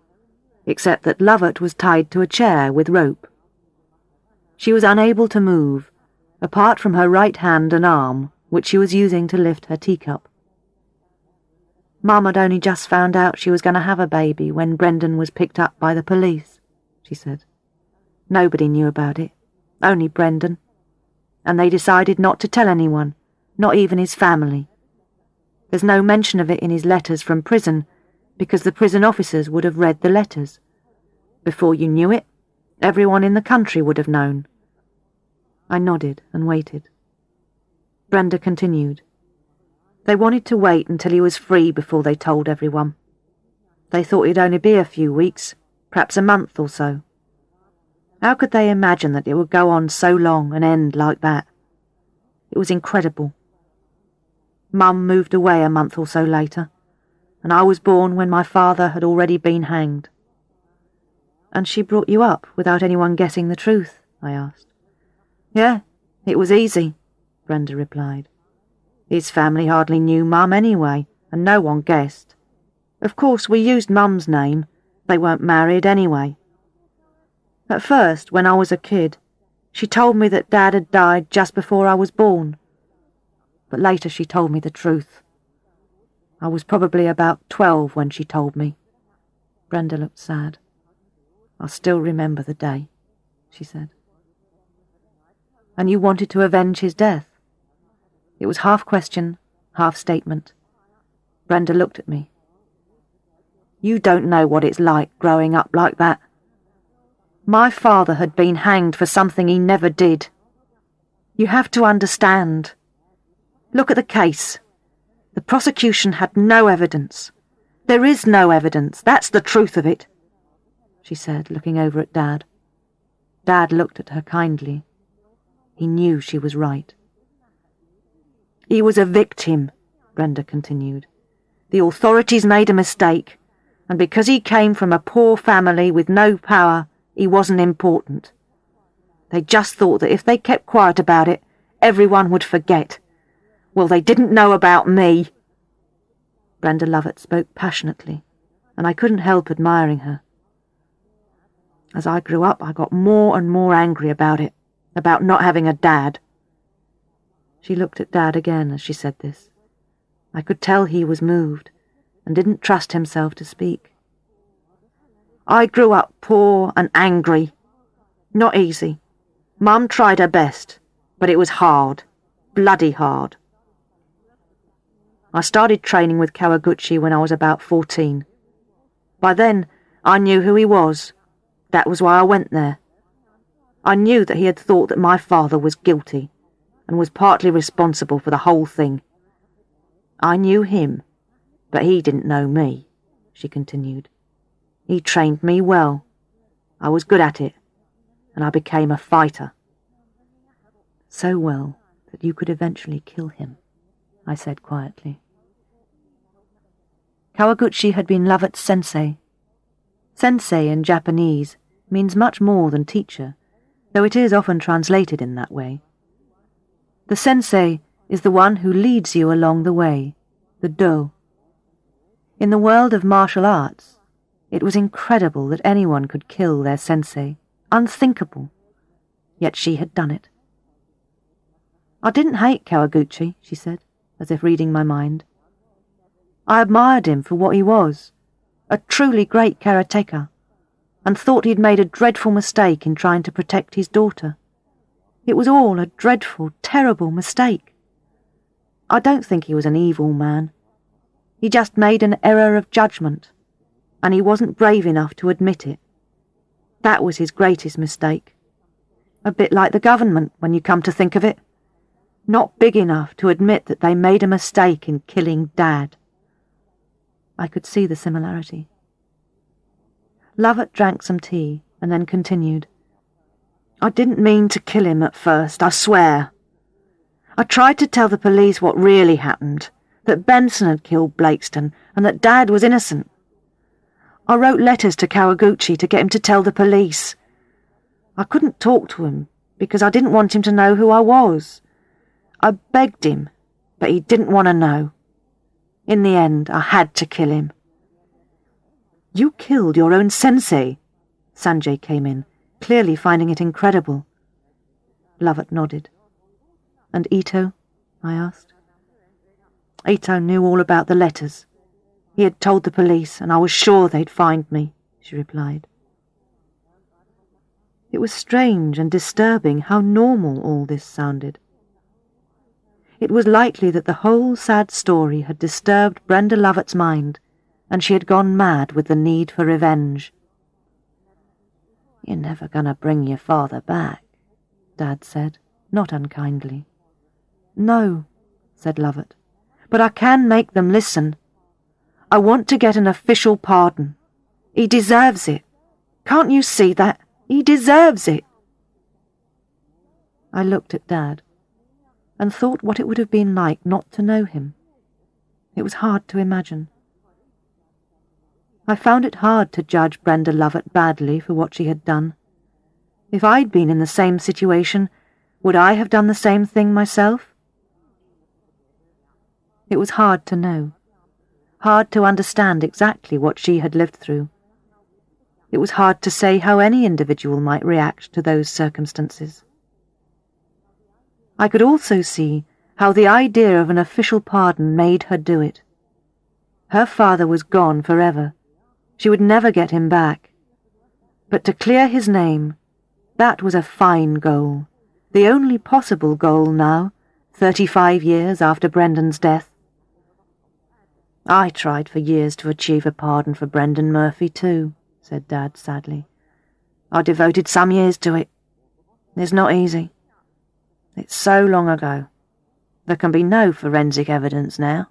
[SPEAKER 1] except that Lovett was tied to a chair with rope. She was unable to move, apart from her right hand and arm, which she was using to lift her teacup. Mum had only just found out she was going to have a baby when Brendan was picked up by the police, she said. Nobody knew about it, only Brendan, and they decided not to tell anyone, not even his family. There's no mention of it in his letters from prison, because the prison officers would have read the letters. Before you knew it, everyone in the country would have known. I nodded and waited. Brenda continued. They wanted to wait until he was free before they told everyone. They thought it'd only be a few weeks, perhaps a month or so. How could they imagine that it would go on so long and end like that? It was incredible. Mum moved away a month or so later, and I was born when my father had already been hanged. And she brought you up without anyone guessing the truth? I asked. Yeah, it was easy, Brenda replied. His family hardly knew Mum anyway, and no one guessed. Of course, we used Mum's name. They weren't married anyway. At first, when I was a kid, she told me that Dad had died just before I was born. But later she told me the truth. I was probably about 12 when she told me. Brenda looked sad. I still remember the day, she said. And you wanted to avenge his death? It was half question, half statement. Brenda looked at me. You don't know what it's like growing up like that. My father had been hanged for something he never did. You have to understand. Look at the case. The prosecution had no evidence. There is no evidence. That's the truth of it, she said, looking over at Dad. Dad looked at her kindly. He knew she was right. He was a victim, Brenda continued. The authorities made a mistake, and because he came from a poor family with no power, he wasn't important. They just thought that if they kept quiet about it, everyone would forget. Well, they didn't know about me. Brenda Lovett spoke passionately, and I couldn't help admiring her. As I grew up, I got more and more angry about it, about not having a dad. She looked at Dad again as she said this. I could tell he was moved, and didn't trust himself to speak. I grew up poor and angry. Not easy. Mum tried her best, but it was hard. Bloody hard. I started training with Kawaguchi when I was about 14. By then, I knew who he was. That was why I went there. I knew that he had thought that my father was guilty, and was partly responsible for the whole thing. I knew him, but he didn't know me, she continued. He trained me well. I was good at it, and I became a fighter. So well that you could eventually kill him, I said quietly. Kawaguchi had been Lovett's sensei. Sensei in Japanese means much more than teacher, though it is often translated in that way. The sensei is the one who leads you along the way, the do. In the world of martial arts, it was incredible that anyone could kill their sensei, unthinkable, yet she had done it. I didn't hate Kawaguchi, she said, as if reading my mind. I admired him for what he was, a truly great karateka, and thought he'd made a dreadful mistake in trying to protect his daughter. It was all a dreadful, terrible mistake. I don't think he was an evil man. He just made an error of judgment, and he wasn't brave enough to admit it. That was his greatest mistake. A bit like the government, when you come to think of it. Not big enough to admit that they made a mistake in killing Dad. I could see the similarity. Lovett drank some tea and then continued. I didn't mean to kill him at first, I swear. I tried to tell the police what really happened, that Benson had killed Blakeston and that Dad was innocent. I wrote letters to Kawaguchi to get him to tell the police. I couldn't talk to him because I didn't want him to know who I was. I begged him, but he didn't want to know. In the end, I had to kill him. You killed your own sensei? Sanjay came in, clearly finding it incredible. Lovett nodded. And Ito? I asked. Ito knew all about the letters. He had told the police, and I was sure they'd find me, she replied. It was strange and disturbing how normal all this sounded. It was likely that the whole sad story had disturbed Brenda Lovett's mind, and she had gone mad with the need for revenge. You're never going to bring your father back, Dad said, not unkindly. No, said Lovett, but I can make them listen. I want to get an official pardon. He deserves it. Can't you see that? He deserves it. I looked at Dad and thought what it would have been like not to know him. It was hard to imagine. I found it hard to judge Brenda Lovett badly for what she had done. If I'd been in the same situation, would I have done the same thing myself? It was hard to know, hard to understand exactly what she had lived through. It was hard to say how any individual might react to those circumstances. I could also see how the idea of an official pardon made her do it. Her father was gone forever. She would never get him back. But to clear his name, that was a fine goal, the only possible goal now, 35 years after Brendan's death. I tried for years to achieve a pardon for Brendan Murphy too, said Dad sadly. I devoted some years to it. It's not easy. It's so long ago. There can be no forensic evidence now.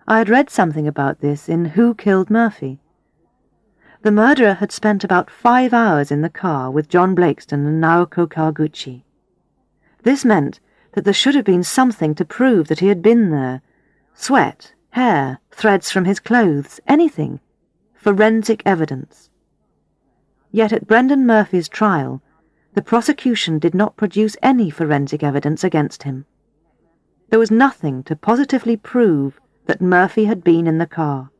[SPEAKER 1] I had read something about this in Who Killed Murphy. The murderer had spent about 5 hours in the car with John Blakeston and Naoko Kawaguchi. This meant that there should have been something to prove that he had been there. Sweat, hair, threads from his clothes, anything. Forensic evidence. Yet at Brendan Murphy's trial, the prosecution did not produce any forensic evidence against him. There was nothing to positively prove that Murphy had been in the car.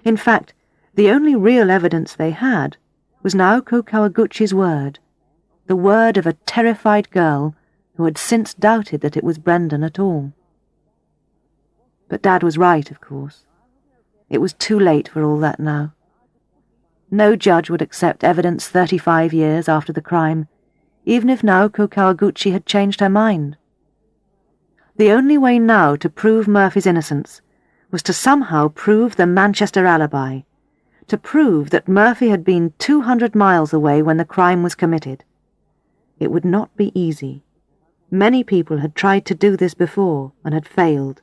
[SPEAKER 1] In fact, the only real evidence they had was Naoko Kawaguchi's word, the word of a terrified girl who had since doubted that it was Brendan at all. But Dad was right, of course. It was too late for all that now. No judge would accept evidence 35 years after the crime, even if Naoko Kawaguchi had changed her mind. The only way now to prove Murphy's innocence was to somehow prove the Manchester alibi, to prove that Murphy had been 200 miles away when the crime was committed. It would not be easy. Many people had tried to do this before and had failed.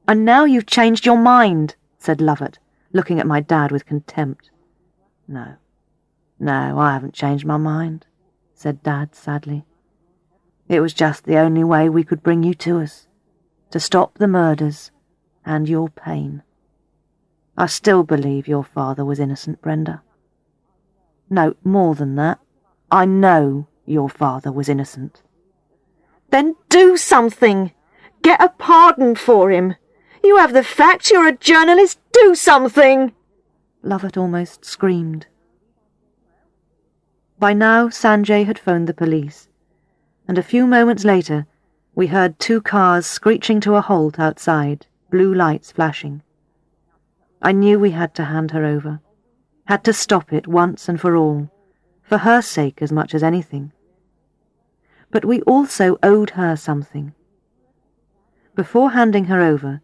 [SPEAKER 1] "And now you've changed your mind," said Lovett, looking at my dad with contempt. No, I haven't changed my mind," said Dad sadly. "It was just the only way we could bring you to us, to stop the murders and your pain. I still believe your father was innocent, Brenda. No, more than that, I know your father was innocent." "Then do something! Get a pardon for him! You have the facts, you're a journalist, do something!" Lovett almost screamed. By now Sanjay had phoned the police, and a few moments later we heard 2 cars screeching to a halt outside, blue lights flashing. I knew we had to hand her over, had to stop it once and for all, for her sake as much as anything. But we also owed her something. Before handing her over,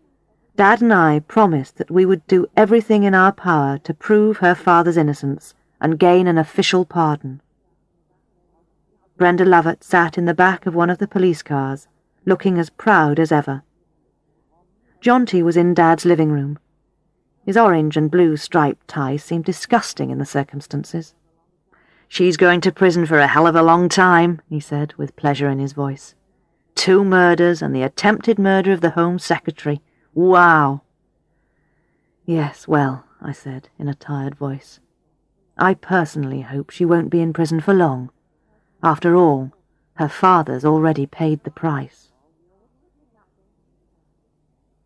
[SPEAKER 1] Dad and I promised that we would do everything in our power to prove her father's innocence and gain an official pardon. Brenda Lovett sat in the back of one of the police cars, looking as proud as ever. Jonty was in Dad's living room. His orange and blue striped tie seemed disgusting in the circumstances. "She's going to prison for a hell of a long time," he said, with pleasure in his voice. 2 murders and the attempted murder of the Home Secretary. Wow! "Yes, well," I said in a tired voice, "I personally hope she won't be in prison for long. After all, her father's already paid the price."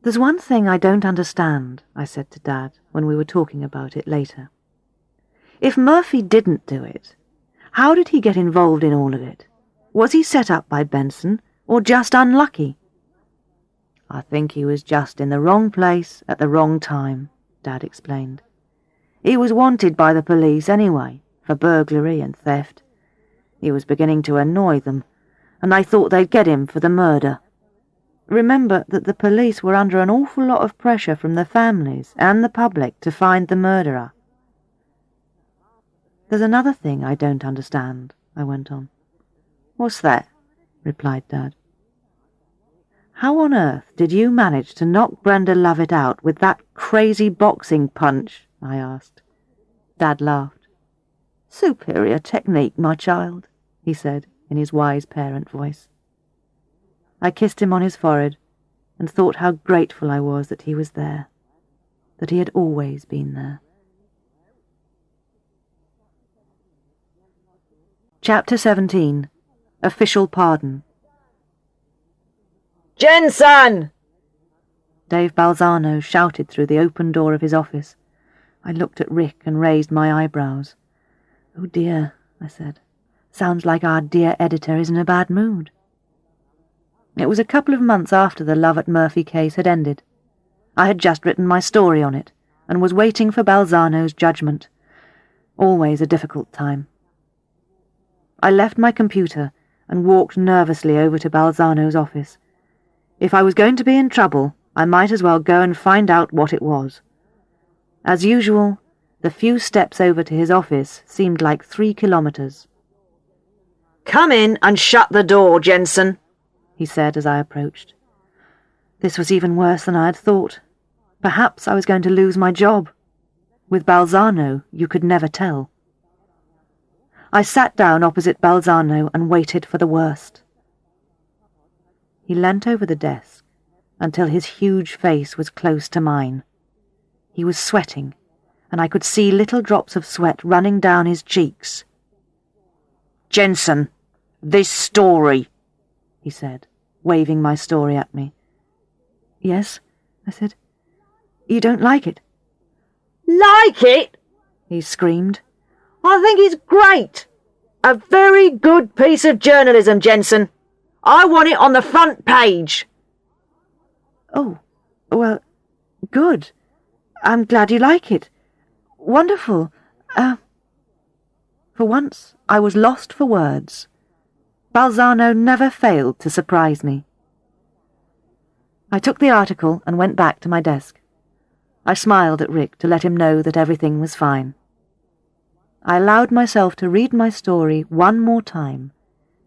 [SPEAKER 1] "There's one thing I don't understand," I said to Dad when we were talking about it later. "If Murphy didn't do it, how did he get involved in all of it? Was he set up by Benson, or just unlucky?" "I think he was just in the wrong place at the wrong time," Dad explained. "He was wanted by the police anyway, for burglary and theft. He was beginning to annoy them, and they thought they'd get him for the murder. Remember that the police were under an awful lot of pressure from the families and the public to find the murderer." "There's another thing I don't understand," I went on. "What's that?" replied Dad. "How on earth did you manage to knock Brenda Lovett out with that crazy boxing punch?" I asked. Dad laughed. "Superior technique, my child," he said in his wise parent voice. I kissed him on his forehead and thought how grateful I was that he was there, that he had always been there. Chapter 17. Official Pardon. Jensen! Dave Balzano shouted through the open door of his office. I looked at Rick and raised my eyebrows. "Oh dear," I said. "Sounds like our dear editor is in a bad mood." It was a couple of months after the Love at Murphy case had ended. I had just written my story on it and was waiting for Balzano's judgment. Always a difficult time. I left my computer and walked nervously over to Balzano's office. If I was going to be in trouble, I might as well go and find out what it was. As usual, the few steps over to his office seemed like 3 kilometers. "Come in and shut the door, Jensen," he said as I approached. This was even worse than I had thought. Perhaps I was going to lose my job. With Balzano, you could never tell. I sat down opposite Balzano and waited for the worst. He leant over the desk until his huge face was close to mine. He was sweating, and I could see little drops of sweat running down his cheeks. "Jensen, this story," he said, waving my story at me. "Yes," I said. "You don't like it?" "Like it?" he screamed. "I think it's great. A very good piece of journalism, Jensen. I want it on the front page." "Oh, well, good. I'm glad you like it. Wonderful. For once, I was lost for words. Balzano never failed to surprise me. I took the article and went back to my desk. I smiled at Rick to let him know that everything was fine. I allowed myself to read my story one more time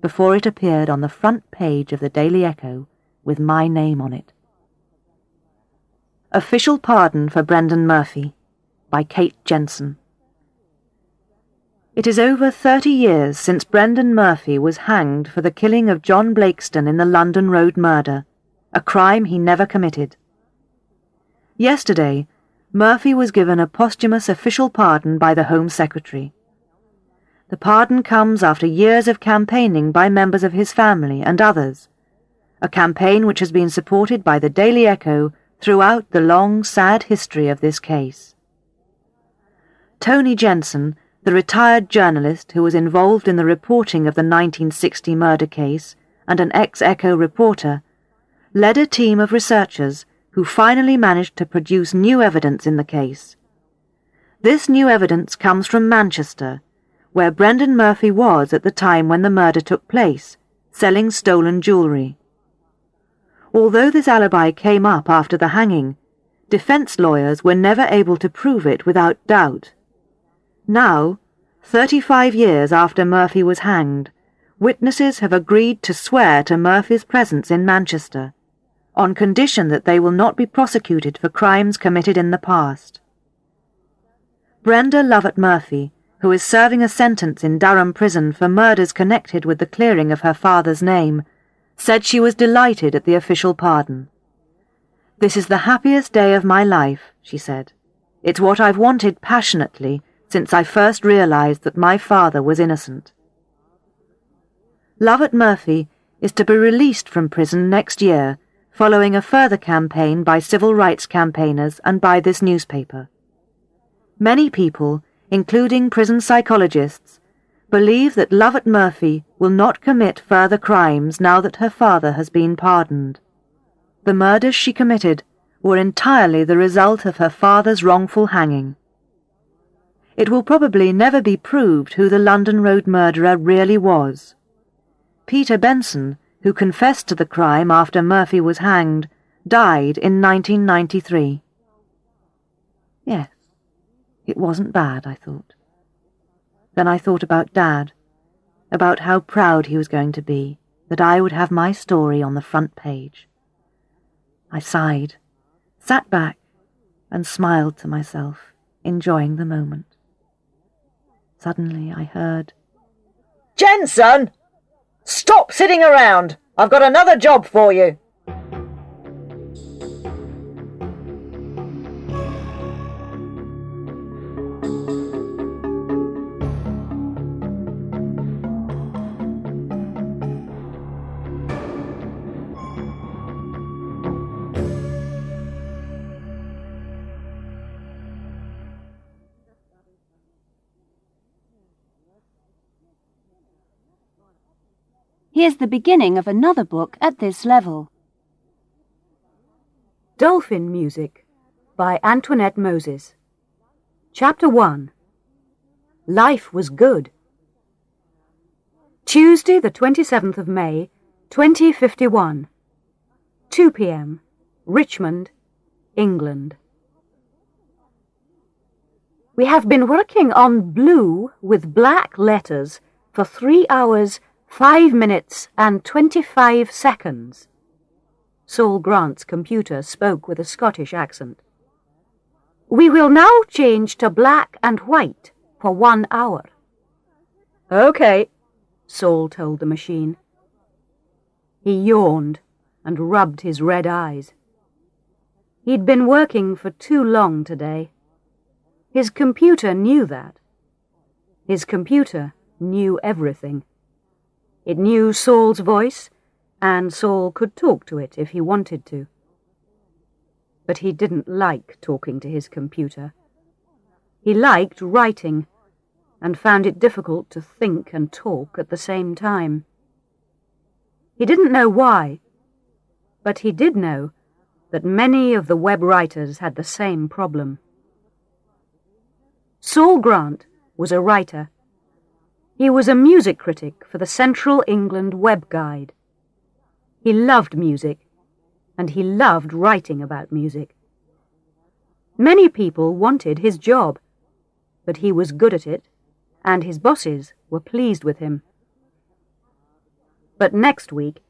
[SPEAKER 1] before it appeared on the front page of the Daily Echo with my name on it. Official Pardon for Brendan Murphy by Kate Jensen. It is over 30 years since Brendan Murphy was hanged for the killing of John Blakeston in the London Road murder, a crime he never committed. Yesterday, Murphy was given a posthumous official pardon by the Home Secretary. The pardon comes after years of campaigning by members of his family and others, a campaign which has been supported by the Daily Echo throughout the long, sad history of this case. Tony Jensen, the retired journalist who was involved in the reporting of the 1960 murder case and an ex-Echo reporter, led a team of researchers who finally managed to produce new evidence in the case. This new evidence comes from Manchester, where Brendan Murphy was at the time when the murder took place, selling stolen jewellery. Although this alibi came up after the hanging, defence lawyers were never able to prove it without doubt. Now, 35 years after Murphy was hanged, witnesses have agreed to swear to Murphy's presence in Manchester, on condition that they will not be prosecuted for crimes committed in the past. Brenda Lovett Murphy, who is serving a sentence in Durham Prison for murders connected with the clearing of her father's name, said she was delighted at the official pardon. "This is the happiest day of my life," she said. "It's what I've wanted passionately since I first realized that my father was innocent." Lovett Murphy is to be released from prison next year, following a further campaign by civil rights campaigners and by this newspaper. Many people, including prison psychologists, believe that Lovett Murphy will not commit further crimes now that her father has been pardoned. The murders she committed were entirely the result of her father's wrongful hanging. It will probably never be proved who the London Road murderer really was. Peter Benson, who confessed to the crime after Murphy was hanged, died in 1993. Yes, it wasn't bad, I thought. Then I thought about Dad, about how proud he was going to be that I would have my story on the front page. I sighed, sat back, and smiled to myself, enjoying the moment. Suddenly I heard, "Jensen! Stop sitting around! I've got another job for you!"
[SPEAKER 3] Here's the beginning of another book at this level.
[SPEAKER 4] Dolphin Music by Antoinette Moses. Chapter 1. Life was good. Tuesday, the 27th of May, 2051. 2 p.m. Richmond, England. We have been working on blue with black letters for 3 hours, 5 minutes and 25 seconds. Saul Grant's computer spoke with a Scottish accent. We will now change to black and white for 1 hour. Okay, Saul told the machine. He yawned and rubbed his red eyes. He'd been working for too long today. His computer knew that. His computer knew everything. It knew Saul's voice, and Saul could talk to it if he wanted to. But he didn't like talking to his computer. He liked writing, and found it difficult to think and talk at the same time. He didn't know why, but he did know that many of the web writers had the same problem. Saul Grant was a writer. He was a music critic for the Central England Web Guide. He loved music, and he loved writing about music. Many people wanted his job, but he was good at it, and his bosses were pleased with him. But next week,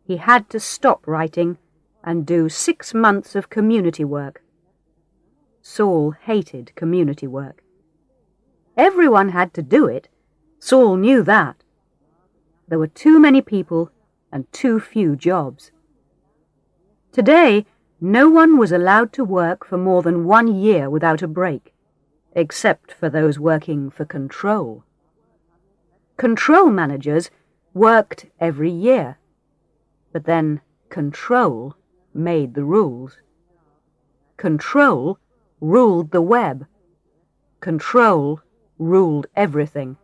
[SPEAKER 4] he had to stop writing and do 6 months of community work. Saul hated community work. Everyone had to do it. Saul knew that. There were too many people and too few jobs. Today, no one was allowed to work for more than 1 year without a break, except for those working for Control. Control managers worked every year, but then Control made the rules. Control ruled the web. Control ruled everything.